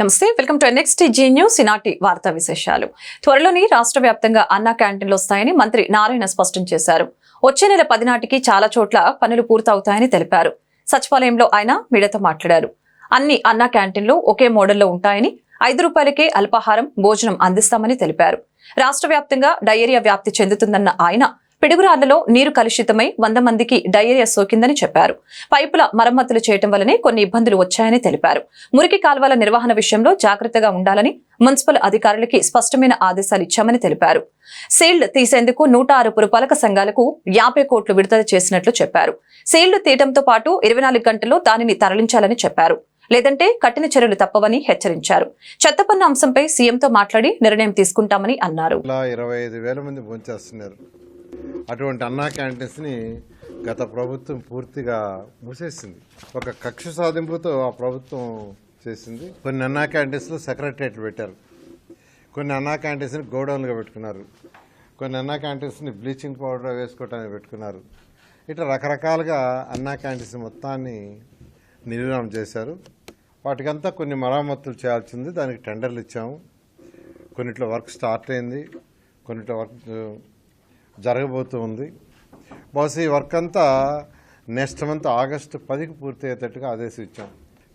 నమస్తే, welcome to next G news. ఈనాటి వార్తా విశేషాలు. త్వరలోని రాష్ట్ర వ్యాప్తంగా అన్నా క్యాంటీన్లు వస్తాయని మంత్రి నారాయణ స్పష్టం చేశారు. వచ్చే నెల 10 నాటికి చాలా చోట్ల పనులు పూర్తవుతాయని తెలిపారు. సచివాలయంలో ఆయన మీడియాతో మాట్లాడారు. అన్ని అన్నా క్యాంటీన్లు ఒకే మోడల్లో ఉంటాయని, 5 రూపాయలకే అల్పాహారం, భోజనం అందిస్తామని తెలిపారు. రాష్ట్ర వ్యాప్తంగా డయేరియా వ్యాప్తి చెందుతుందన్న ఆయన పిడుగురాళ్లలో నీరు కలుషితమై 100 మందికి డయేరియా సోకిందని చెప్పారు. పైపుల మరమ్మతులు చేయటం వల్లనే కొన్ని ఇబ్బందులు వచ్చాయని తెలిపారు. మురికి కాల్వల నిర్వహణ విషయంలో జాగ్రత్తగా ఉండాలని మున్సిపల్ అధికారులకి స్పష్టమైన ఆదేశాలు ఇచ్చామని తెలిపారు. సీల్డ్ తీసేందుకు 106 పురపాలక సంఘాలకు 50 కోట్లు విడుదల చేసినట్లు చెప్పారు. సీల్డ్ తీయడంతో పాటు 24 గంటల్లో దానిని తరలించాలని చెప్పారు. లేదంటే కఠిన చర్యలు తప్పవని హెచ్చరించారు. చెత్త పన్ను అంశంపై సీఎంతో మాట్లాడి నిర్ణయం తీసుకుంటామని అన్నారు. 25,000 మంది భోంచేస్తున్నారు. అటువంటి అన్నా క్యాంటీన్స్ని గత ప్రభుత్వం పూర్తిగా మూసేసింది. ఒక కక్ష సాధింపుతో ఆ ప్రభుత్వం చేసింది. కొన్ని అన్నా క్యాంటీన్స్లో సెక్రటరియట్లు పెట్టారు, కొన్ని అన్నా క్యాంటీన్స్ని గోడౌన్లుగా పెట్టుకున్నారు, కొన్ని అన్నా క్యాంటీన్స్ని బ్లీచింగ్ పౌడర్ వేసుకోవటానికి పెట్టుకున్నారు. ఇట్లా రకరకాలుగా అన్నా క్యాంటీన్స్ మొత్తాన్ని నిర్వహణ చేశారు. వాటికంతా కొన్ని మరమ్మతులు చేయాల్సింది. దానికి టెండర్లు ఇచ్చాము. కొన్నిట్లో వర్క్ స్టార్ట్ అయింది, కొన్నిట్లో వర్క్ జరగబోతూ ఉంది. బహుశా ఈ వర్క్ అంతా నెక్స్ట్ మంత్ ఆగస్టు 10కి పూర్తి అయ్యేటట్టుగా ఆదేశించాం.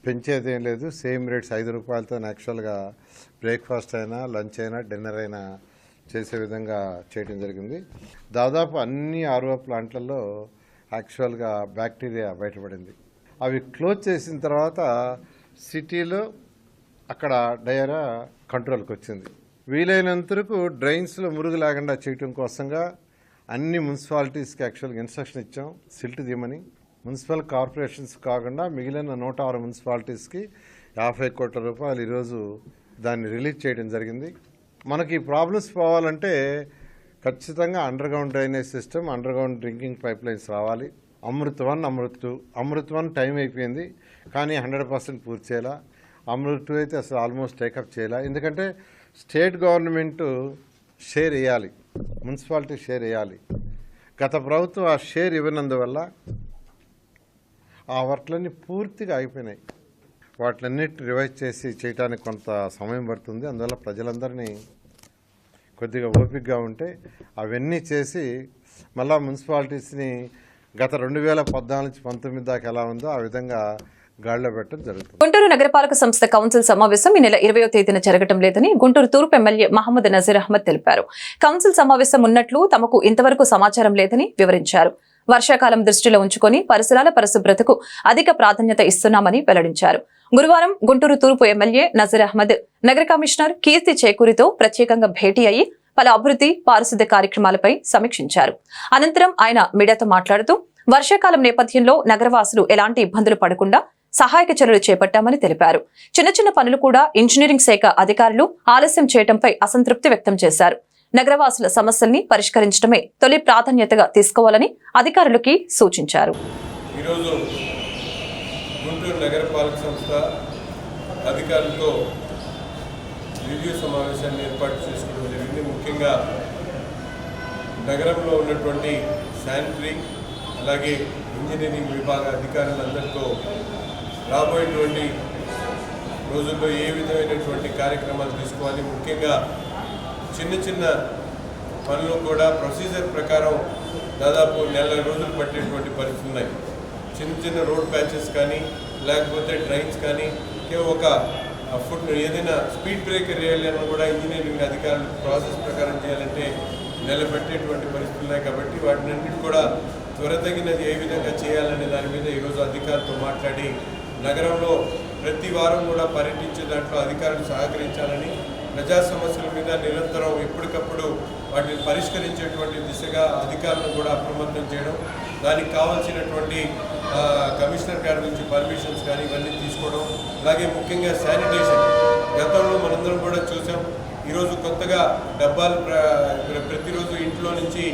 పెంచేది ఏం లేదు, సేమ్ రేట్స్ 5 రూపాయలతో యాక్చువల్గా బ్రేక్ఫాస్ట్ అయినా, లంచ్ అయినా, డిన్నర్ అయినా చేసే విధంగా చేయడం జరిగింది. దాదాపు అన్ని ఆర్ఓ ప్లాంట్లలో యాక్చువల్గా బ్యాక్టీరియా బయటపడింది. అవి క్లోజ్ చేసిన తర్వాత సిటీలో అక్కడ డయేరియా కంట్రోల్కి వచ్చింది. వీలైనంతరకు డ్రైన్స్లో మురుగు లేకుండా చేయటం కోసంగా అన్ని మున్సిపాలిటీస్కి యాక్చువల్గా ఇన్స్ట్రక్షన్ ఇచ్చాం, సిల్ట్ తీయమని. మున్సిపల్ కార్పొరేషన్స్ కాకుండా మిగిలిన 106 మున్సిపాలిటీస్కి 50 కోట్ల రూపాయలు ఈరోజు దాన్ని రిలీజ్ చేయడం జరిగింది. మనకి ఈ ప్రాబ్లమ్స్ పోవాలంటే ఖచ్చితంగా under ground drainage system, under ground drinking pipe lines రావాలి. అమృత్ 1, అమృత్ 2. అమృత్ 1 టైం అయిపోయింది కానీ 100% పూర్తి చేయాల. అమృత్ 2 అయితే అసలు ఆల్మోస్ట్ టేకప్ చేయాల. ఎందుకంటే స్టేట్ గవర్నమెంటు షేర్ వేయాలి, మున్సిపాలిటీ షేర్ వేయాలి. గత ప్రభుత్వం ఆ షేర్ ఇవ్వనందువల్ల ఆ వర్క్లన్నీ పూర్తిగా అయిపోయినాయి. వాటిలన్నిటి రివైజ్ చేసి చేయడానికి కొంత సమయం పడుతుంది. అందువల్ల ప్రజలందరినీ కొద్దిగా ఓపికగా ఉంటే అవన్నీ చేసి మళ్ళా మున్సిపాలిటీస్ని గత 2014-19 దాకా ఎలా ఉందో ఆ విధంగా గాడిలో పెట్టడం జరుగుతుంది. గుంటూరు నగరపాలక సంస్థ కౌన్సిల్ సమావేశం ఈ నెల 20వ తేదీన జరగడం లేదని గుంటూరు తూర్పు ఎమ్మెల్యే మహమ్మద్ నజీర్ అహ్మద్ తెలిపారు. కౌన్సిల్ సమావేశం ఉన్నట్లు తమకు ఇంతవరకు సమాచారం లేదని వివరించారు. వర్షాకాలం దృష్టిలో ఉంచుకొని పరిసరాల పరిశుభ్రతకు అధిక ప్రాధాన్యత ఇస్తున్నామని వెల్లడించారు. గురువారం గుంటూరు తూర్పు ఎమ్మెల్యే నజీర్ అహ్మద్ నగర కమిషనర్ కీర్తి చేకూరితో ప్రత్యేకంగా భేటీ అయ్యి పలు అభివృద్ధి, పారిశుద్ధ్య కార్యక్రమాలపై సమీక్షించారు. అనంతరం ఆయన మీడియాతో మాట్లాడుతూ వర్షాకాలం నేపథ్యంలో నగరవాసులు ఎలాంటి ఇబ్బందులు పడకుండా సహాయక చర్యలు చేపట్టామని తెలిపారు. చిన్న చిన్న పనులు కూడా ఇంజనీరింగ్ శాఖ అధికారులు ఆలస్యం చేయడంపై అసంతృప్తి వ్యక్తం చేశారు. నగరవాసుల సమస్యల్ని పరిష్కరించడమే తొలి ప్రాధాన్యతగా తీసుకోవాలని అధికారులకి సూచించారు. ఈరోజు గుంటూరు నగరపాలక సంస్థ అధికారులతో రివ్యూ సమావేశాన్ని ఏర్పాటు చేసుకోవడం జరిగింది. ముఖ్యంగా నగరంలో ఉన్నటువంటి శానిటరీ అలాగే ఇంజనీరింగ్ విభాగ అధికారులందరితో రాబోయేటువంటి రోజుల్లో ఏ విధమైనటువంటి కార్యక్రమాలు తీసుకోవాలి, ముఖ్యంగా చిన్న చిన్న పనులు కూడా ప్రొసీజర్ ప్రకారం దాదాపు 4 రోజులు పట్టేటువంటి పరిస్థితులు ఉన్నాయి. చిన్న చిన్న రోడ్ ప్యాచెస్ కానీ లేకపోతే డ్రైన్స్ కానీ ఒక ఫుడ్ ఏదైనా స్పీడ్ బ్రేకర్ వేయాలన్నా కూడా ఇంజనీరింగ్ అధికారులు ప్రాసెస్ ప్రకారం చేయాలంటే నిలబెట్టేటువంటి పరిస్థితులు ఉన్నాయి. కాబట్టి వాటినన్నింటి కూడా త్వరతగినది ఏ విధంగా చేయాలనే దాని మీద ఈరోజు అధికారులతో మాట్లాడి నగరంలో ప్రతి వారం కూడా పర్యటించే దాంట్లో అధికారులు సహకరించాలని, ప్రజా సమస్యల మీద నిరంతరం ఎప్పటికప్పుడు వాటిని పరిష్కరించేటువంటి దిశగా అధికారులను కూడా అప్రమత్తం చేయడం, దానికి కావాల్సినటువంటి కమిషనర్ గారి నుంచి పర్మిషన్స్ కానీ ఇవన్నీ తీసుకోవడం, అలాగే ముఖ్యంగా శానిటేషన్ గతంలో మనందరం కూడా చూసాం. ఈరోజు కొత్తగా డబ్బాలు ప్రతిరోజు ఇంట్లో నుంచి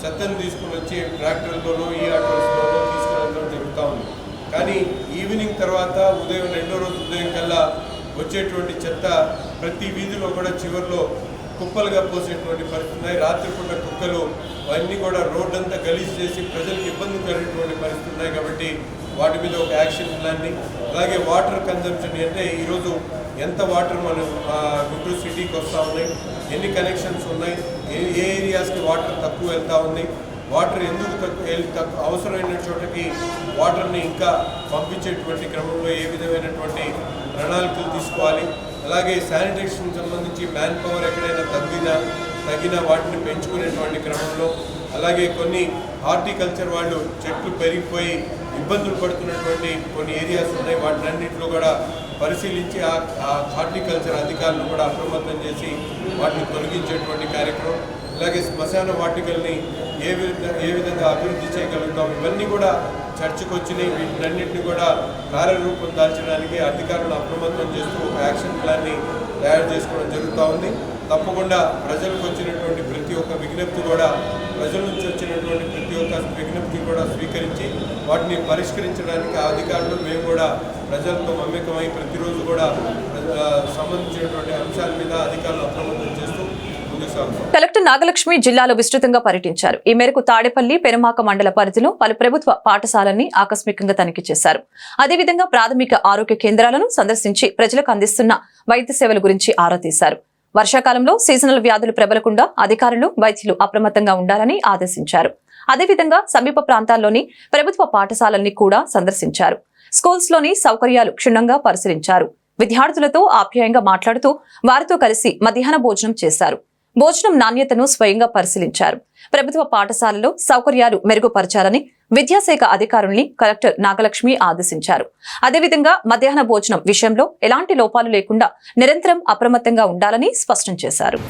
చెత్తను తీసుకుని వచ్చి ట్రాక్టర్లతోనో ఈ ఆటోస్లోనో తీసుకెళ్ళడం జరుగుతూ ఉంది. కానీ ఈవినింగ్ తర్వాత ఉదయం 2వ రోజు ఉదయం కల్లా వచ్చేటువంటి చెత్త ప్రతి వీధిలో కూడా చివరిలో కుప్పలుగా పోసేటువంటి పరిస్థితి ఉన్నాయి. రాత్రిపూట కుక్కలు అవన్నీ కూడా రోడ్డంతా గలీజ్ చేసి ప్రజలకు ఇబ్బంది కలిగేటువంటి పరిస్థితులు ఉన్నాయి. కాబట్టి వాటి మీద ఒక యాక్షన్ ప్లాన్ని, అలాగే వాటర్ కన్జంప్షన్ అంటే ఈరోజు ఎంత వాటర్ మన గుంటూరు సిటీకి వస్తూ ఉన్నాయి, ఎన్ని కనెక్షన్స్ ఉన్నాయి, ఏ ఏరియాస్కి వాటర్ తక్కువ వెళ్తూ ఉంది, వాటర్ ఎందుకు తక్కువ అవసరమైన చోటకి వాటర్ని ఇంకా పంపించేటువంటి క్రమంలో ఏ విధమైనటువంటి ప్రణాళికలు తీసుకోవాలి. అలాగే శానిటేషన్ సంబంధించి మ్యాన్ పవర్ ఎక్కడైనా తగిన వాటిని పెంచుకునేటువంటి క్రమంలో, అలాగే కొన్ని హార్టికల్చర్ వాళ్ళు చెట్లు పెరిగిపోయి ఇబ్బందులు పడుతున్నటువంటి కొన్ని ఏరియాస్ ఉన్నాయి, వాటినన్నింటిలో కూడా పరిశీలించి ఆ హార్టికల్చర్ అధికారులను కూడా అప్రమత్తం చేసి వాటిని తొలగించేటువంటి కార్యక్రమం, అలాగే శ్మశాన వాటికల్ని ఏ విధంగా అభివృద్ధి చేయగలుగుతాం, ఇవన్నీ కూడా చర్చకు వచ్చినాయి. వీటినన్నింటినీ కూడా కార్యరూపం దాల్చడానికి అధికారులను అప్రమత్తం చేస్తూ ఒక యాక్షన్ ప్లాన్ని తయారు చేసుకోవడం జరుగుతూ ఉంది. తప్పకుండా ప్రజలకు వచ్చినటువంటి ప్రతి ఒక్క విజ్ఞప్తి కూడా, ప్రజల నుంచి వచ్చినటువంటి ప్రతి ఒక్క విజ్ఞప్తి కూడా స్వీకరించి వాటిని పరిష్కరించడానికి ఆ అధికారులు మేము కూడా ప్రజలతో మమేకమై ప్రతిరోజు కూడా సంబంధించినటువంటి అంశాల మీద అధికారులు అప్రమత్తం చేస్తూ ముందుకు సాగుతాం. కలెక్టర్ నాగలక్ష్మి జిల్లాలో విస్తృతంగా పర్యటించారు. ఈ మేరకు తాడేపల్లి, పెరుమాక మండల పరిధిలో పలు ప్రభుత్వ పాఠశాలల్ని ఆకస్మికంగా తనిఖీ చేశారు. అదేవిధంగా ప్రాథమిక ఆరోగ్య కేంద్రాలను సందర్శించి ప్రజలకు అందిస్తున్న వైద్య సేవల గురించి ఆరా తీశారు. వర్షాకాలంలో సీజనల్ వ్యాధులు ప్రబలకుండా అధికారులు, వైద్యులు అప్రమత్తంగా ఉండాలని ఆదేశించారు. అదేవిధంగా సమీప ప్రాంతాల్లోని ప్రభుత్వ పాఠశాలల్ని కూడా సందర్శించారు. స్కూల్స్ లోని సౌకర్యాలు క్షుణ్ణంగా పరిశీలించారు. విద్యార్థులతో ఆప్యాయంగా మాట్లాడుతూ వారితో కలిసి మధ్యాహ్న భోజనం చేశారు. భోజనం నాణ్యతను స్వయంగా పరిశీలించారు. ప్రభుత్వ పాఠశాలలో సౌకర్యాలు మెరుగుపరచాలని విద్యాశాఖ అధికారుల్ని కలెక్టర్ నాగలక్ష్మి ఆదేశించారు. అదేవిధంగా మధ్యాహ్న భోజనం విషయంలో ఎలాంటి లోపాలు లేకుండా నిరంతరం అప్రమత్తంగా ఉండాలని స్పష్టం చేశారు.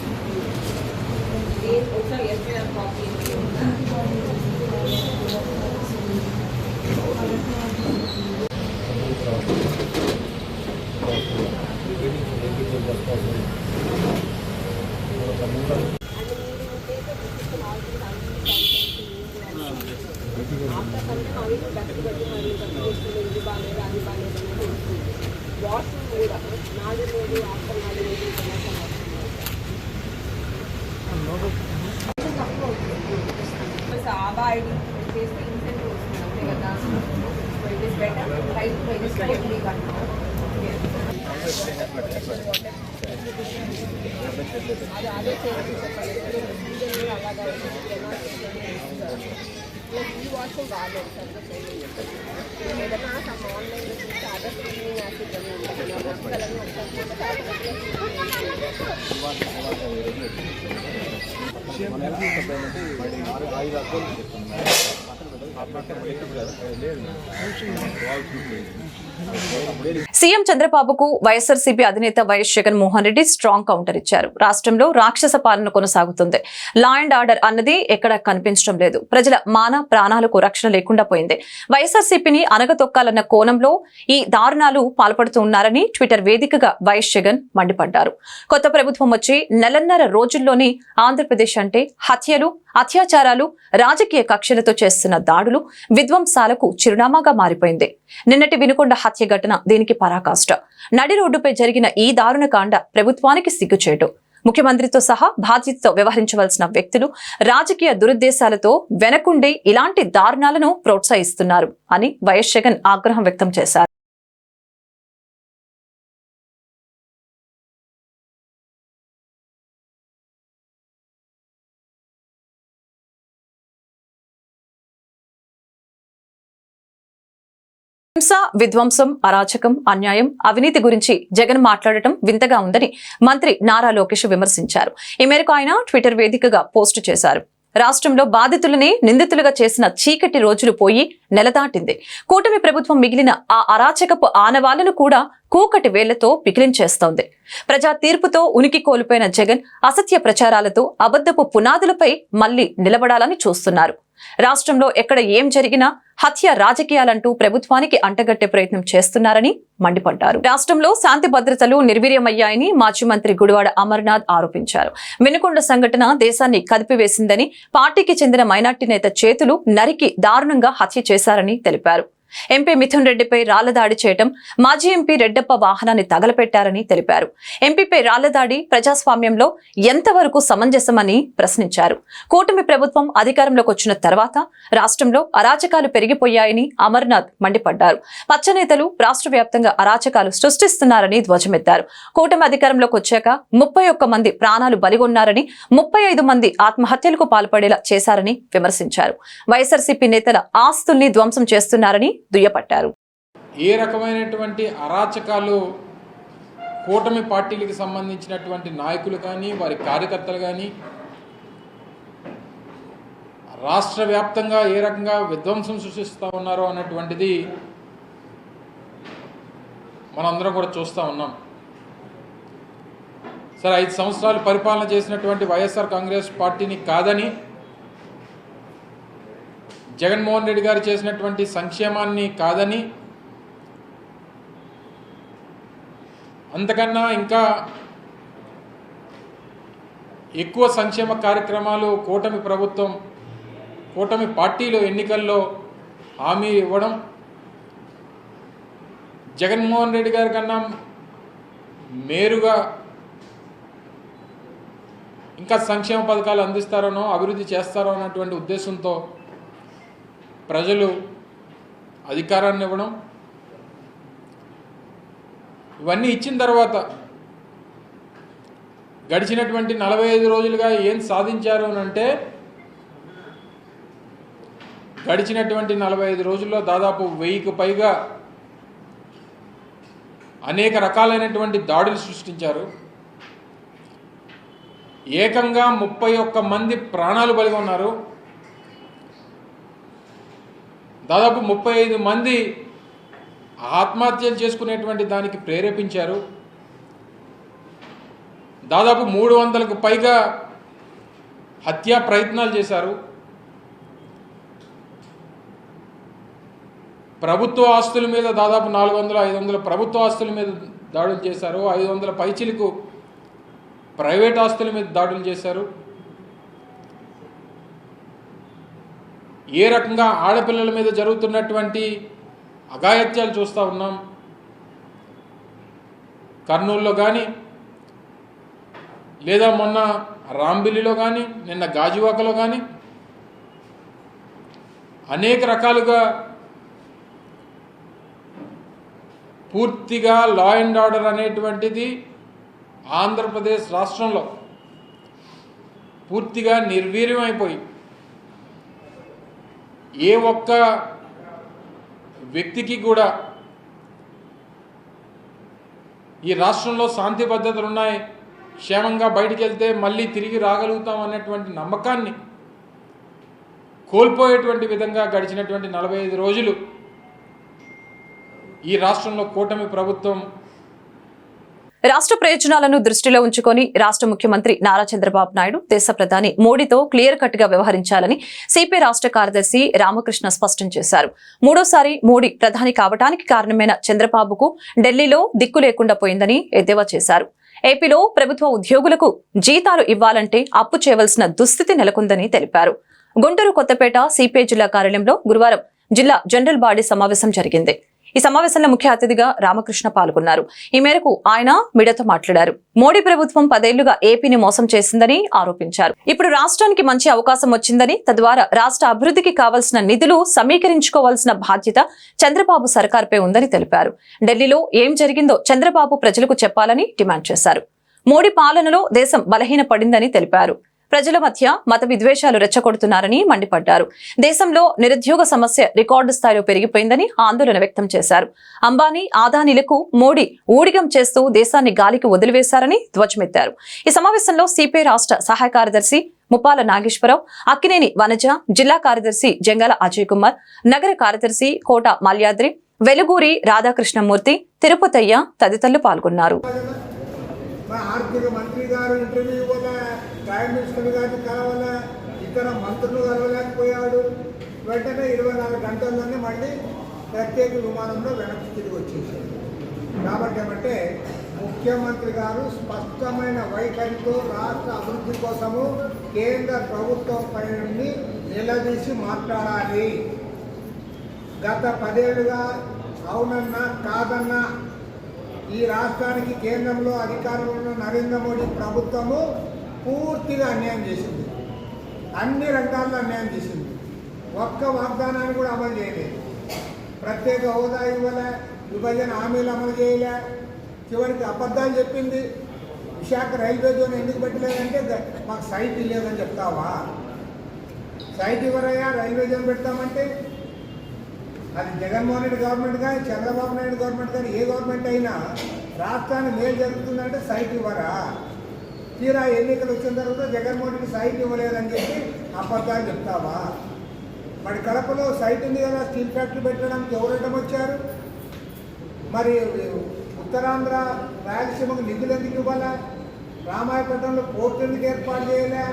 సీఎం చంద్రబాబుకు వైఎస్ఆర్సీపీ అధినేత YS Jaganmohan Reddy strong counter ఇచ్చారు. రాష్ట్రంలో రాక్షస పాలన కొనసాగుతుంది. లా అండ్ ఆర్డర్ అన్నది ఎక్కడ కనిపించడం లేదు. ప్రజల మాన ప్రాణాలకు రక్షణ లేకుండా పోయింది. వైఎస్ఆర్సీపీని అనగతొక్కాలన్న కోణంలో ఈ దారుణాలు పాల్పడుతూ ఉన్నారని ట్విట్టర్ వేదికగా వైఎస్ జగన్ మండిపడ్డారు. కొత్త ప్రభుత్వం వచ్చి నెలన్నర రోజుల్లోనే ఆంధ్రప్రదేశ్ అంటే హత్యలు, అత్యాచారాలు, రాజకీయ కక్షలతో చేస్తున్న దాడులు, విధ్వంసాలకు చిరునామాగా మారిపోయింది. నిన్నటి వినుకొండ హత్య ఘటన దీనికి పరాకాష్ట. నడి రోడ్డుపై జరిగిన ఈ దారుణ కాండ ప్రభుత్వానికి సిగ్గుచేటు. ముఖ్యమంత్రితో సహా బాధ్యతతో వ్యవహరించవలసిన వ్యక్తులు రాజకీయ దురుద్దేశాలతో వెనకుండి ఇలాంటి దారుణాలను ప్రోత్సహిస్తున్నారు అని వైఎస్ జగన్ ఆగ్రహం వ్యక్తం చేశారు. హింస, విధ్వంసం, అరాచకం, అన్యాయం, అవినీతి గురించి జగన్ మాట్లాడటం వింతగా ఉందని మంత్రి నారా లోకేష్ విమర్శించారు. ఈ మేరకు ఆయన ట్విట్టర్ వేదికగా పోస్టు చేశారు. రాష్ట్రంలో బాధితులనే నిందితులుగా చేసిన చీకటి రోజులు పోయి నెల దాటింది. కూటమి ప్రభుత్వం మిగిలిన ఆ అరాచకపు ఆనవాళ్లను కూడా కూకటి వేళ్లతో పికిలించేస్తోంది. ప్రజా తీర్పుతో ఉనికి కోల్పోయిన జగన్ అసత్య ప్రచారాలతో అబద్ధపు పునాదులపై మళ్లీ నిలబడాలని చూస్తున్నారు. రాష్ట్రంలో ఎక్కడ ఏం జరిగినా హత్య రాజకీయాలంటూ ప్రభుత్వానికి అంటగట్టే ప్రయత్నం చేస్తున్నారని మండిపడ్డారు. రాష్ట్రంలో శాంతి భద్రతలు నిర్వీర్యమయ్యాయని మాజీ మంత్రి గుడివాడ అమర్నాథ్ ఆరోపించారు. వినుకొండ సంఘటన దేశాన్ని కదిపివేసిందని, పార్టీకి చెందిన మైనార్టీ నేత చేతులు నరికి దారుణంగా హత్య చేశారని తెలిపారు. ఎంపీ మిథున్ రెడ్డిపై రాళ్ల దాడి చేయడం, మాజీ ఎంపీ రెడ్డప్ప వాహనాన్ని తగలపెట్టారని తెలిపారు. ఎంపీపై రాళ్ల దాడి ప్రజాస్వామ్యంలో ఎంతవరకు సమంజసమని ప్రశ్నించారు. కూటమి ప్రభుత్వం అధికారంలోకి వచ్చిన తర్వాత రాష్ట్రంలో అరాచకాలు పెరిగిపోయాయని అమర్నాథ్ మండిపడ్డారు. పచ్చనేతలు రాష్ట్ర వ్యాప్తంగా అరాచకాలు సృష్టిస్తున్నారని ధ్వజమెత్తారు. కూటమి అధికారంలోకి వచ్చాక 31 మంది ప్రాణాలు బలిగొన్నారని, 35 మంది ఆత్మహత్యలకు పాల్పడేలా చేశారని విమర్శించారు. వైఎస్ఆర్సీపీ నేతల ఆస్తుల్ని ధ్వంసం చేస్తున్నారని దుయ్యపట్టారు. ఏ రకమైనటువంటి అరాచకాలు కూటమి పార్టీలకు సంబంధించినటువంటి నాయకులు కానీ వారి కార్యకర్తలు కానీ రాష్ట్ర వ్యాప్తంగా ఏ రకంగా విధ్వంసం సృష్టిస్తూ ఉన్నారో అన్నటువంటిది మనందరం కూడా చూస్తూ ఉన్నాం. సరే, 5 సంవత్సరాలు పరిపాలన చేసినటువంటి వైఎస్ఆర్ కాంగ్రెస్ పార్టీని కాదని, జగన్మోహన్ రెడ్డి గారు చేసినటువంటి సంక్షేమాన్ని కాదని, అంతకన్నా ఇంకా ఎక్కువ సంక్షేమ కార్యక్రమాలు కూటమి ప్రభుత్వం, కూటమి పార్టీలు ఎన్నికల్లో హామీ ఇవ్వడం, జగన్మోహన్ రెడ్డి గారి కన్నా మేరుగా ఇంకా సంక్షేమ పథకాలు అందిస్తారనో అభివృద్ధి చేస్తారో అన్నటువంటి ఉద్దేశంతో ప్రజలు అధికారాన్ని ఇవ్వడం, ఇవన్నీ ఇచ్చిన తర్వాత గడిచినటువంటి 45 రోజులుగా ఏం సాధించారు అని అంటే, గడిచినటువంటి 45 రోజుల్లో దాదాపు 1000కు పైగా అనేక రకాలైనటువంటి దాడులు సృష్టించారు. ఏకంగా 31 మంది ప్రాణాలు బలిగొన్నారు. దాదాపు 35 మంది ఆత్మహత్యలు చేసుకునేటువంటి దానికి ప్రేరేపించారు. దాదాపు 300కు పైగా హత్యా ప్రయత్నాలు చేశారు. ప్రభుత్వ ఆస్తుల మీద దాదాపు 400-500 ప్రభుత్వ ఆస్తుల మీద దాడులు చేశారు. 500 పైచిలకు ప్రైవేట్ ఆస్తుల మీద దాడులు చేశారు. ఏ రకంగా ఆడపిల్లల మీద జరుగుతున్నటువంటి అఘాయిత్యాలు చూస్తూ ఉన్నాం. కర్నూలులో కానీ, లేదా మొన్న రాంబిల్లిలో కానీ, నిన్న గాజువాకలో కానీ అనేక రకాలుగా పూర్తిగా లా అండ్ ఆర్డర్ అనేటువంటిది ఆంధ్రప్రదేశ్ రాష్ట్రంలో పూర్తిగా నిర్వీర్యమైపోయి, ఏ ఒక్క వ్యక్తికి కూడా ఈ రాష్ట్రంలో శాంతి భద్రతలు ఉన్నాయి, క్షేమంగా బయటికి వెళ్తే మళ్ళీ తిరిగి రాగలుగుతాం అన్నటువంటి నమ్మకాన్ని కోల్పోయేటువంటి విధంగా గడిచినటువంటి 45 రోజులు ఈ రాష్ట్రంలో కూటమి ప్రభుత్వం రాష్ట్ర ప్రయోజనాలను దృష్టిలో ఉంచుకొని రాష్ట్ర ముఖ్యమంత్రి నారా చంద్రబాబు నాయుడు దేశ ప్రధాని మోడీతో క్లియర్ కట్ గా వ్యవహరించాలని సిపి రాష్ట్ర కార్యదర్శి రామకృష్ణ స్పష్టం చేశారు. 3వ మోడీ ప్రధాని కావడానికి కారణమైన చంద్రబాబుకు ఢిల్లీలో దిక్కు లేకుండా పోయిందని ఎద్దేవా చేశారు. ఏపీలో ప్రభుత్వ ఉద్యోగులకు జీతాలు ఇవ్వాలంటే అప్పు చేయవలసిన దుస్థితి నెలకొందని తెలిపారు. గుంటూరు కొత్తపేట సిపిఐ జిల్లా కార్యాలయంలో గురువారం జిల్లా జనరల్ బాడీ సమావేశం జరిగింది. ఈ సమావేశంలో ముఖ్య అతిథిగా రామకృష్ణ పాల్గొన్నారు. ఈ మేరకు ఆయన మీడియాతో మాట్లాడారు. మోడీ ప్రభుత్వం 10 ఏళ్లుగా ఏపీని మోసం చేసిందని ఆరోపించారు. ఇప్పుడు రాష్ట్రానికి మంచి అవకాశం వచ్చిందని, తద్వారా రాష్ట్ర అభివృద్ధికి కావాల్సిన నిధులు సమీకరించుకోవాల్సిన బాధ్యత చంద్రబాబు సర్కార్పై ఉందని తెలిపారు. ఢిల్లీలో ఏం జరిగిందో చంద్రబాబు ప్రజలకు చెప్పాలని డిమాండ్ చేశారు. మోడీ పాలనలో దేశం బలహీనపడిందని తెలిపారు. ప్రజల మధ్య మత విద్వేషాలు రెచ్చగొడుతున్నారని మండిపడ్డారు. దేశంలో నిరుద్యోగ సమస్య రికార్డు స్థాయిలో పెరిగిపోయిందని ఆందోళన వ్యక్తం చేశారు. అంబానీ, ఆదానీలకు మోడీ ఊడిగం చేస్తూ దేశాన్ని గాలికి వదిలివేశారని ధ్వజమెత్తారు. ఈ సమావేశంలో సిపిఐ రాష్ట్ర సహాయ కార్యదర్శి ముప్పాల నాగేశ్వరరావు, అక్కినేని వనజ, జిల్లా కార్యదర్శి జంగాల అజయ్ కుమార్, నగర కార్యదర్శి కోట మాల్యాద్రి, వెలుగూరి రాధాకృష్ణమూర్తి, తిరుపతయ్య తదితరులు పాల్గొన్నారు. ఆర్థిక మంత్రి గారు ఇంటర్వ్యూ ఇవ్వాలా, ప్రైమ్ మినిస్టర్ గారిని కలవాలా, ఇతర మంత్రులు కలవలేకపోయాడు. వెంటనే 24 గంటల్లోనే మళ్ళీ ప్రత్యేక విమానంలో వెనక్కి తిరిగి వచ్చేసాడు. కాబట్టి ఏమంటే ముఖ్యమంత్రి గారు స్పష్టమైన వైఖరితో రాష్ట్ర అభివృద్ధి కోసము కేంద్ర ప్రభుత్వం పైన నిలదీసి మాట్లాడాలి. గత 10 ఏళ్ళుగా అవునన్నా కాదన్నా ఈ రాష్ట్రానికి కేంద్రంలో అధికారంలో ఉన్న నరేంద్ర మోడీ ప్రభుత్వము పూర్తిగా అన్యాయం చేసింది. అన్ని రంగాల్లో అన్యాయం చేసింది. ఒక్క వాగ్దానాన్ని కూడా అమలు చేయలేదు. ప్రత్యేక హోదా ఇవ్వలే, విభజన హామీలు అమలు చేయలే, చివరికి అబద్ధాలు చెప్పింది. విశాఖ రైల్వే జోన్ ఎందుకు పెట్టలేదంటే మాకు సైట్ లేదని చెప్తావా? సైట్ ఇవ్వరయ్యా, రైల్వే జోన్ పెడతామంటే. అది జగన్మోహన్ రెడ్డి గవర్నమెంట్ కానీ చంద్రబాబు నాయుడు గవర్నమెంట్ కానీ ఏ గవర్నమెంట్ అయినా రాష్ట్రానికి మేలు జరుగుతుందంటే సైట్ ఇవ్వరా? తీరా ఎన్నికలు వచ్చిన తర్వాత జగన్మోహన్ రెడ్డి సైట్ ఇవ్వలేదని చెప్పి అబద్ధాలు చెప్తావా? మరి కడపలో సైట్ ఉంది కదా, స్టీల్ ఫ్యాక్టరీ పెట్టడానికి ఎవరడం వచ్చారు? మరి ఉత్తరాంధ్ర రాయలసీమకు నిధులు ఎందుకు ఇవ్వాలా? రామాయపట్నంలో పోర్టు ఎందుకు ఏర్పాటు చేయలే?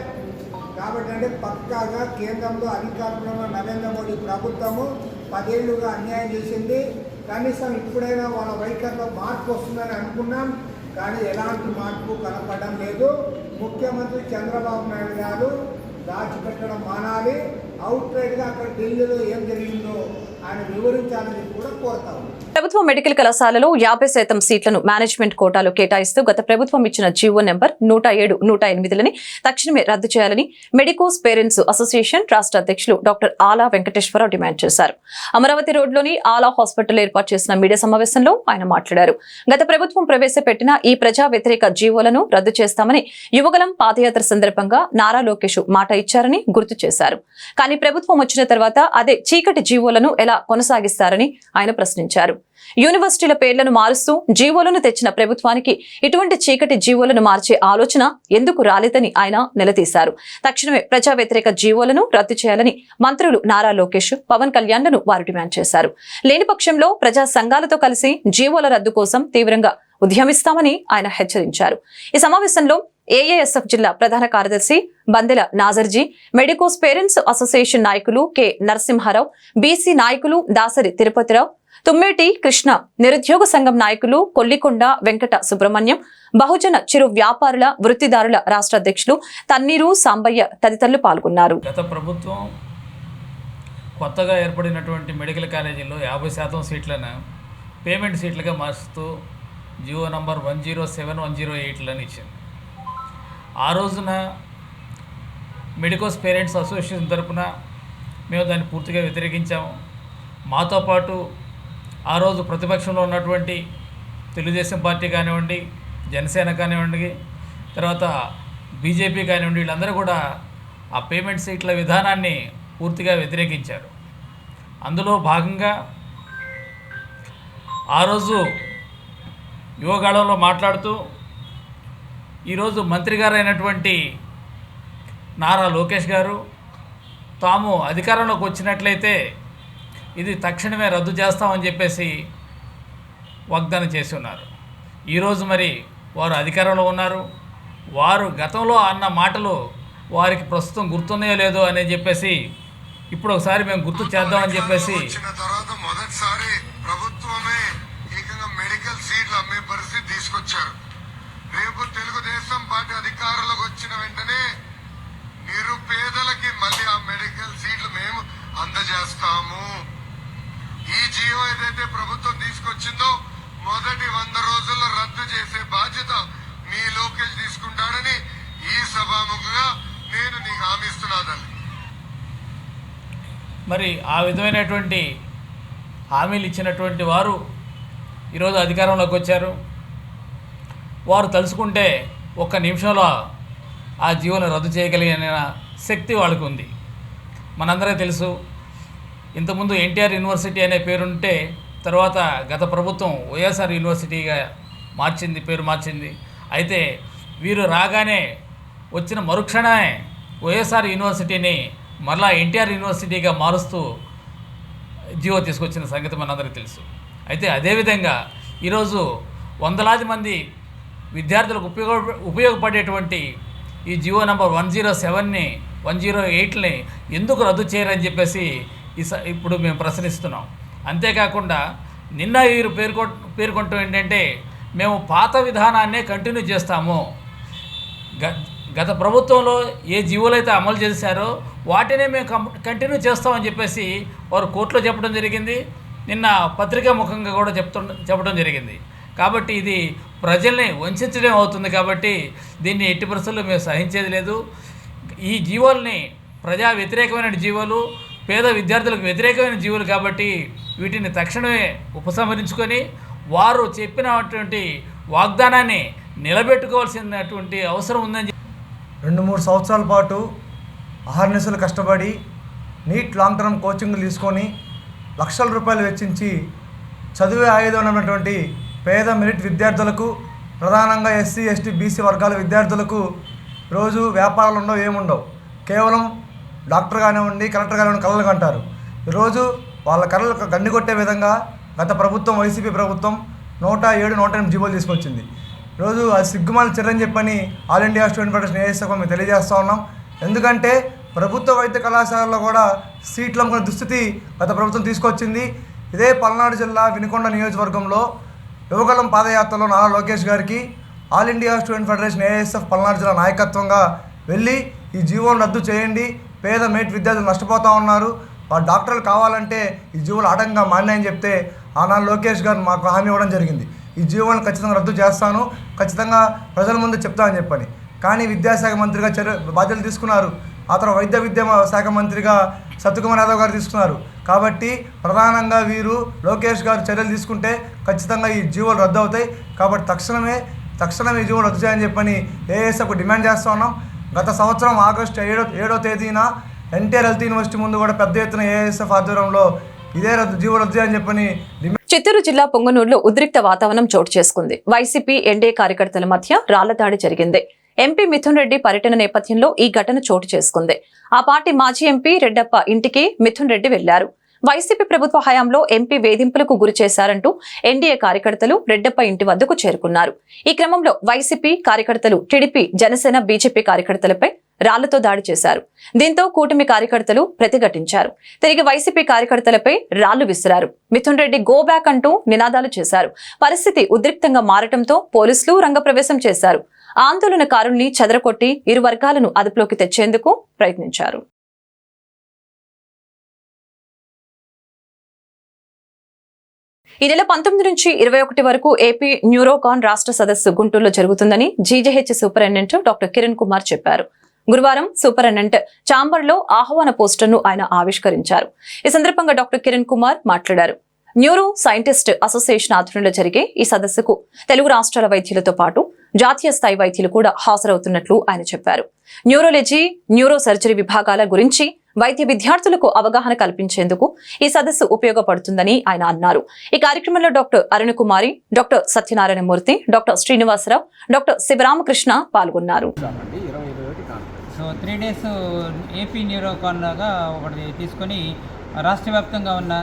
కాబట్టి అంటే పక్కాగా కేంద్రంలో అధికారంలో ఉన్న నరేంద్ర మోడీ ప్రభుత్వము 10 ఏళ్లుగా అన్యాయం చేసింది. కనీసం ఇప్పుడైనా వాళ్ళ వైఖరిలో మార్పు వస్తుందని అనుకున్నాం, కానీ ఎలాంటి మార్పు కనపడడం లేదు. ముఖ్యమంత్రి చంద్రబాబు నాయుడు గారు దాచిపెట్టడం మానాలి. అవుట్రైట్గా అక్కడ ఢిల్లీలో ఏం జరిగిందో ఆయన వివరించాలని కూడా కోరుతాము. ప్రభుత్వ మెడికల్ కళాశాలలో 50% సీట్లను మేనేజ్మెంట్ కోటాలో కేటాయిస్తూ గత ప్రభుత్వం ఇచ్చిన జీవో నెంబర్ 107, 108లని తక్షణమే రద్దు చేయాలని మెడికోస్ పేరెంట్స్ అసోసియేషన్ రాష్ట్ర అధ్యక్షులు డాక్టర్ ఆలా వెంకటేశ్వరరావు డిమాండ్ చేశారు. అమరావతి రోడ్లోని ఆలా హాస్పిటల్ ఏర్పాటు చేసిన మీడియా సమావేశంలో ఆయన మాట్లాడారు. గత ప్రభుత్వం ప్రవేశపెట్టిన ఈ ప్రజా వ్యతిరేక జీవోలను రద్దు చేస్తామని యువగలం పాదయాత్ర సందర్భంగా నారా లోకేష్ మాట ఇచ్చారని గుర్తు చేశారు. కానీ ప్రభుత్వం వచ్చిన తర్వాత అదే చీకటి జీవోలను ఎలా కొనసాగిస్తారని ఆయన ప్రశ్నించారు. యూనివర్సిటీల పేర్లను మారుస్తూ జీవోలను తెచ్చిన ప్రభుత్వానికి ఇటువంటి చీకటి జీవోలను మార్చే ఆలోచన ఎందుకు రాలేదని ఆయన నిలదీశారు. తక్షణమే ప్రజా వ్యతిరేక జీవోలను రద్దు చేయాలని మంత్రులు నారా లోకేష్, పవన్ కళ్యాణ్లను వారు డిమాండ్ చేశారు. లేని పక్షంలో ప్రజా సంఘాలతో కలిసి జీవోల రద్దు కోసం తీవ్రంగా ఉద్యమిస్తామని ఆయన హెచ్చరించారు. ఈ సమావేశంలో ఏఏఎస్ఎఫ్ జిల్లా ప్రధాన కార్యదర్శి బందెల నాజర్జీ, మెడికోస్ పేరెంట్స్ అసోసియేషన్ నాయకులు కె నరసింహారావు, బీసీ నాయకులు దాసరి తిరుపతిరావు, తుమ్మేటి కృష్ణ, నిరుద్యోగ సంఘం నాయకులు కొల్లికొండ వెంకట సుబ్రహ్మణ్యం, బహుజన చిరు వ్యాపారుల వృత్తిదారుల రాష్ట్ర అధ్యక్షులు తన్నీరు సాంబయ్య తదితరులు పాల్గొన్నారు. గత ప్రభుత్వం కొత్తగా ఏర్పడినటువంటి మెడికల్ కాలేజీల్లో 50% సీట్లను పేమెంట్ సీట్లుగా మారుస్తూ జియో నంబర్ 107, 108లను ఇచ్చింది. ఆ రోజున మెడికోస్ పేరెంట్స్ అసోసియేషన్ తరఫున మేము దాన్ని పూర్తిగా వ్యతిరేకించాము. మాతో పాటు ఆ రోజు ప్రతిపక్షంలో ఉన్నటువంటి తెలుగుదేశం పార్టీ కానివ్వండి, జనసేన కానివ్వండి, తర్వాత బీజేపీ కానివ్వండి, వీళ్ళందరూ కూడా ఆ పేమెంట్ సీట్ల విధానాన్ని పూర్తిగా వ్యతిరేకించారు. అందులో భాగంగా ఆ రోజు యువగాళంలో మాట్లాడుతూ ఈరోజు మంత్రి గారు అయినటువంటి నారా లోకేష్ గారు తాము అధికారంలోకి వచ్చినట్లయితే ఇది తక్షణమే రద్దు చేస్తామని చెప్పేసి వాగ్దానం చేసి ఉన్నారు. ఈరోజు మరి వారు అధికారంలో ఉన్నారు. వారు గతంలో అన్న మాటలు వారికి ప్రస్తుతం గుర్తున్నాయో లేదో అని చెప్పేసి ఇప్పుడు ఒకసారి మేము గుర్తు చేద్దామని చెప్పేసి తర్వాత మొదటిసారి ప్రభుత్వమే ఏకంగా మెడికల్ సీట్లు అమ్మే పరిస్థితి తీసుకొచ్చారు. రేపు తెలుగుదేశం పార్టీ అధికారంలోకి వచ్చిన వెంటనే నిరుపేదలకి మళ్ళీ ఆ మెడికల్ సీట్లు మేము అందజేస్తాము. ఈ జీవో ఏదైతే ప్రభుత్వం తీసుకొచ్చిందో మొదటి 100 రోజుల్లో రద్దు చేసే బాధ్యత మీ లోకేష్ తీసుకుంటాడని ఈ సభాముఖంగా నేను నీకు హామీ ఇస్తున్నాను. మరి ఆ విధమైనటువంటి హామీలు ఇచ్చినటువంటి వారు ఈరోజు అధికారంలోకి వచ్చారు. వారు తలుచుకుంటే ఒక్క నిమిషంలో ఆ జీవోను రద్దు చేయగలిగిన శక్తి వాళ్ళకు ఉంది. మనందరికీ తెలుసు, ఇంతకుముందు ఎన్టీఆర్ యూనివర్సిటీ అనే పేరుంటే తర్వాత గత ప్రభుత్వం వైఎస్ఆర్ యూనివర్సిటీగా పేరు మార్చింది. అయితే వీరు రాగానే వచ్చిన మరుక్షణమే వైఎస్ఆర్ యూనివర్సిటీని మరలా ఎన్టీఆర్ యూనివర్సిటీగా మారుస్తూ జీవో తీసుకొచ్చిన సంగతి మనందరికీ తెలుసు. అయితే అదేవిధంగా ఈరోజు వందలాది మంది విద్యార్థులకు ఉపయోగపడేటువంటి ఈ జియో నంబర్ 107ని 108ని ఎందుకు రద్దు చేయరని చెప్పేసి ఇప్పుడు మేము ప్రశ్నిస్తున్నాం. అంతేకాకుండా నిన్న వీరు పేర్కొంటూ ఏంటంటే మేము పాత విధానాన్నే కంటిన్యూ చేస్తాము. గత ప్రభుత్వంలో ఏ జీవోలు అయితే అమలు చేశారో వాటినే మేము కంటిన్యూ చేస్తామని చెప్పేసి వారు కోర్టులో చెప్పడం జరిగింది. నిన్న పత్రికా ముఖంగా కూడా చెప్పడం జరిగింది. కాబట్టి ఇది ప్రజల్ని వంచడం అవుతుంది. కాబట్టి దీన్ని ఎట్టి పరిస్థితుల్లో మేము సహించేది లేదు. ఈ జీవోల్ని ప్రజా వ్యతిరేకమైన జీవోలు, పేద విద్యార్థులకు వ్యతిరేకమైన జీవులు కాబట్టి వీటిని తక్షణమే ఉపసంహరించుకొని వారు చెప్పినటువంటి వాగ్దానాన్ని నిలబెట్టుకోవాల్సినటువంటి అవసరం ఉందని 2-3 సంవత్సరాల పాటు అహర్నిశలు కష్టపడి నీట్ లాంగ్ టర్మ్ కోచింగ్లు తీసుకొని లక్షల రూపాయలు వెచ్చించి చదివే ఆయుధం ఉన్నటువంటి పేద మెరిట్ విద్యార్థులకు, ప్రధానంగా ఎస్సీ, ఎస్టీ, బీసీ వర్గాల విద్యార్థులకు రోజు వ్యాపారాలు ఉండవు, ఏముండవు. కేవలం డాక్టర్ కానివ్వండి, కలెక్టర్ కానివ్వండి కళలు కంటారు. ఈరోజు వాళ్ళ కళలు గండి కొట్టే విధంగా గత ప్రభుత్వం, వైసీపీ ప్రభుత్వం 107, 108 జీవోలు తీసుకొచ్చింది. ఈరోజు అది సిగ్గుమాల చర్యని చెప్పని all India student federation ASF మేము తెలియజేస్తూ ఉన్నాం. ఎందుకంటే ప్రభుత్వ వైద్య కళాశాలలో కూడా సీట్లు అమ్ముకునే దుస్థితి గత ప్రభుత్వం తీసుకొచ్చింది. ఇదే పల్నాడు జిల్లా వినుకొండ నియోజకవర్గంలో యువగలం పాదయాత్రలో నారా లోకేష్ గారికి all India student federation ASF Palnadu జిల్లా నాయకత్వంగా వెళ్ళి ఈ జీవోను రద్దు చేయండి, పేద మేట్ విద్యార్థులు నష్టపోతూ ఉన్నారు, వాళ్ళు డాక్టర్లు కావాలంటే ఈ జీవోలు ఆటంకంగా మారినాయని చెప్తే ఆనాడు లోకేష్ గారు మాకు హామీ ఇవ్వడం జరిగింది. ఈ జీవోలను ఖచ్చితంగా రద్దు చేస్తాను, ఖచ్చితంగా ప్రజల ముందు చెప్తానని చెప్పని. కానీ విద్యాశాఖ మంత్రిగా బాధ్యతలు తీసుకున్నారు. ఆ తర్వాత వైద్య శాఖ మంత్రిగా సత్యకుమార్ యాదవ్ గారు తీసుకున్నారు. కాబట్టి ప్రధానంగా వీరు లోకేష్ గారు చర్యలు తీసుకుంటే ఖచ్చితంగా ఈ జీవోలు రద్దు అవుతాయి. కాబట్టి తక్షణమే ఈ జీవోలు రద్దు చేయని చెప్పని ఏఎస్ఎఫ్కు డిమాండ్ చేస్తూ ఉన్నాం. గత సంవత్సరం ఆగస్టు 7వ తేదీన ఎన్టీఆర్ హెల్త్ యూనివర్సిటీ ముందు కూడా పెద్ద ఎత్తున ఏఎస్ఎఫ్ ఆధ్వర్యంలో ఇదే జీవోలు రద్దు చేయని చెప్పని. చిత్తూరు జిల్లా పొంగనూరులో ఉద్రిక్త వాతావరణం చోటు చేసుకుంది. వైసీపీ ఎన్డీఏ కార్యకర్తల మధ్య రాళ్ల దాడి జరిగింది. ఎంపీ మిథున్ రెడ్డి పర్యటన నేపథ్యంలో ఈ ఘటన చోటు చేసుకుంది. ఆ పార్టీ మాజీ ఎంపీ రెడ్డప్ప ఇంటికి మిథున్ రెడ్డి వెళ్లారు. వైసీపీ ప్రభుత్వ హయాంలో ఎంపీ వేధింపులకు గురి చేశారంటూ ఎన్డీఏ కార్యకర్తలు రెడ్డప్ప ఇంటి వద్దకు చేరుకున్నారు. ఈ క్రమంలో వైసీపీ కార్యకర్తలు టీడీపీ, జనసేన, బీజేపీ కార్యకర్తలపై రాళ్లతో దాడి చేశారు. దీంతో కూటమి కార్యకర్తలు ప్రతిఘటించారు. తిరిగి వైసీపీ కార్యకర్తలపై రాళ్లు విసిరారు. మిథున్ రెడ్డి గో బ్యాక్ అంటూ నినాదాలు చేశారు. పరిస్థితి ఉద్రిక్తంగా మారటంతో పోలీసులు రంగప్రవేశం చేశారు. ఆందోళనకారుల్ని చెదరకొట్టి ఇరు వర్గాలను అదుపులోకి తెచ్చేందుకు ప్రయత్నించారు. ఈ నెల 19 నుంచి 21 వరకు ఏపీ న్యూరోకాన్ రాష్ట్ర సదస్సు గుంటూరులో జరుగుతుందని GGH superintendent doctor Kiran Kumar చెప్పారు. గురువారం సూపరింటెండెంట్ ఛాంబర్లో ఆహ్వాన పోస్టర్ను ఆయన ఆవిష్కరించారు. ఈ సందర్భంగా డాక్టర్ కిరణ్ కుమార్ మాట్లాడారు. న్యూరో సైంటిస్ట్ అసోసియేషన్ ఆధ్వర్యంలో జరిగే ఈ సదస్సుకు తెలుగు రాష్ట్రాల వైద్యులతో పాటు జాతీయ స్థాయి వైద్యులు కూడా హాజరవుతున్నట్లు ఆయన చెప్పారు. న్యూరాలజీ, న్యూరో సర్జరీ విభాగాల గురించి వైద్య విద్యార్థులకు అవగాహన కల్పించేందుకు ఈ సదస్సు ఉపయోగపడుతుందని ఆయన అన్నారు. ఈ కార్యక్రమంలో doctor Arunakumari, doctor Satyanarayanamurthy, doctor Srinivasarao, doctor Sivaramakrishna పాల్గొన్నారు. సో 3 days ఏపీ న్యూరోకాన్గా ఒకటి తీసుకొని రాష్ట్ర వ్యాప్తంగా ఉన్న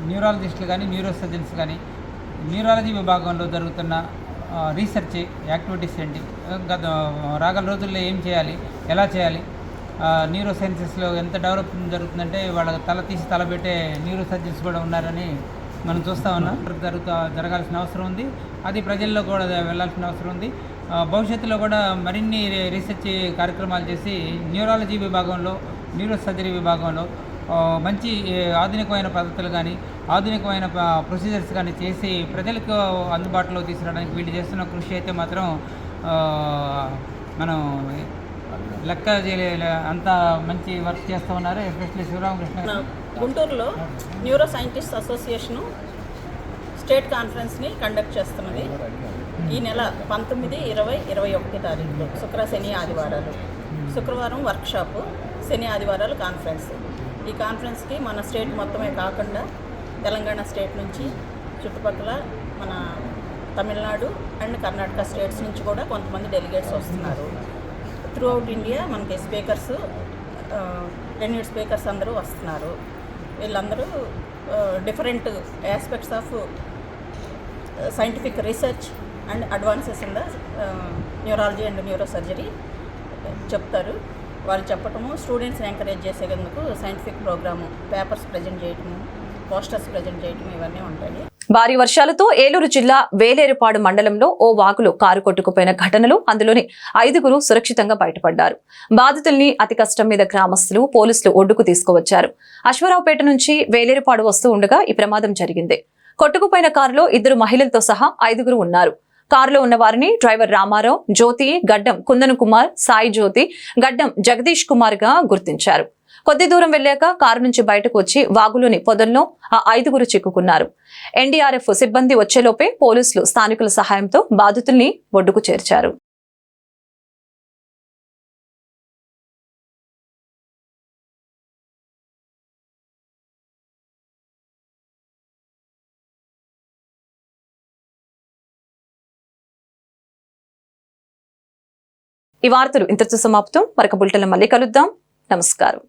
న్యూరాలజిస్టులు కానీ, న్యూరో సర్జన్స్ కానీ, న్యూరాలజీ విభాగంలో జరుగుతున్న రీసెర్చ్ యాక్టివిటీస్ ఏంటి, గత రాగల రోజుల్లో ఏం చేయాలి, ఎలా చేయాలి, న్యూరో సైన్సెస్లో ఎంత డెవలప్మెంట్ జరుగుతుందంటే వాళ్ళ తల పెట్టే న్యూరో సర్జన్స్ కూడా ఉన్నారని మనం చూస్తూ ఉన్నాం. జరగాల్సిన అవసరం ఉంది. అది ప్రజల్లో కూడా వెళ్ళాల్సిన అవసరం ఉంది. భవిష్యత్తులో కూడా మరిన్ని రీసెర్చ్ కార్యక్రమాలు చేసి న్యూరాలజీ విభాగంలో, న్యూరో సర్జరీ విభాగంలో మంచి ఆధునికమైన పద్ధతులు కానీ, ఆధునికమైన ప్రొసీజర్స్ కానీ చేసి ప్రజలకు అందుబాటులో తీసుకురావడానికి వీళ్ళు చేస్తున్న కృషి అయితే మాత్రం మనం లెక్క అంత మంచి వర్క్ చేస్తూ ఉన్నారు. ఎస్పెషల్లీ శివరామకృష్ణ. గుంటూరులో న్యూరో సైంటిస్ట్ అసోసియేషను స్టేట్ కాన్ఫరెన్స్ని కండక్ట్ చేస్తున్నది. ఈ నెల 19, 20, 21 తారీఖులు శుక్ర, శని, ఆదివారాలు. శుక్రవారం వర్క్షాపు, శని, ఆదివారాలు కాన్ఫరెన్స్. ఈ కాన్ఫరెన్స్కి మన స్టేట్ మొత్తమే కాకుండా తెలంగాణ స్టేట్ నుంచి, చుట్టుపక్కల మన తమిళనాడు అండ్ కర్ణాటక స్టేట్స్ నుంచి కూడా కొంతమంది డెలిగేట్స్ వస్తున్నారు. త్రూ అవుట్ ఇండియా మనకి స్పీకర్స్, రెన్యూడ్ స్పీకర్స్ అందరూ వస్తున్నారు. వీళ్ళందరూ different aspects of scientific research and advances in the neurology and neuro surgery చెప్తారు. వాళ్ళు చెప్పటము, స్టూడెంట్స్ని ఎంకరేజ్ చేసేందుకు సైంటిఫిక్ ప్రోగ్రాము, పేపర్స్ ప్రజెంట్ చేయటము, పోస్టర్స్ ప్రజెంట్ చేయడం ఇవన్నీ ఉంటాయి. భారీ వర్షాలతో ఏలూరు జిల్లా వేలేరుపాడు మండలంలో ఓ వాగులో కారు కొట్టుకుపోయిన ఘటనలు, అందులోని 5గురు సురక్షితంగా బయటపడ్డారు. బాధితుల్ని అతి కష్టం మీద గ్రామస్తులు, పోలీసులు ఒడ్డుకు తీసుకువచ్చారు. అశ్వరావుపేట నుంచి వేలేరుపాడు వస్తూ ఉండగా ఈ ప్రమాదం జరిగింది. కొట్టుకుపోయిన కారులో 2 మహిళలతో సహా 5గురు ఉన్నారు. కారులో ఉన్న వారిని డ్రైవర్ రామారావు, జ్యోతి, గడ్డం కుందన్ కుమార్, సాయి జ్యోతి, గడ్డం జగదీష్ కుమార్ గా గుర్తించారు. కొద్ది దూరం వెళ్లాక కారు నుంచి బయటకు వచ్చి వాగులోని పొదల్లో ఆ 5గురు చిక్కుకున్నారు. ఎన్డీఆర్ఎఫ్ సిబ్బంది వచ్చేలోపే పోలీసులు స్థానికుల సహాయంతో బాధితుల్ని ఒడ్డుకు చేర్చారు. ఈ వార్తలు ఇంతటితో సమాప్తం. మరొక బులెటిన్లో మళ్ళీ కలుద్దాం. నమస్కారం.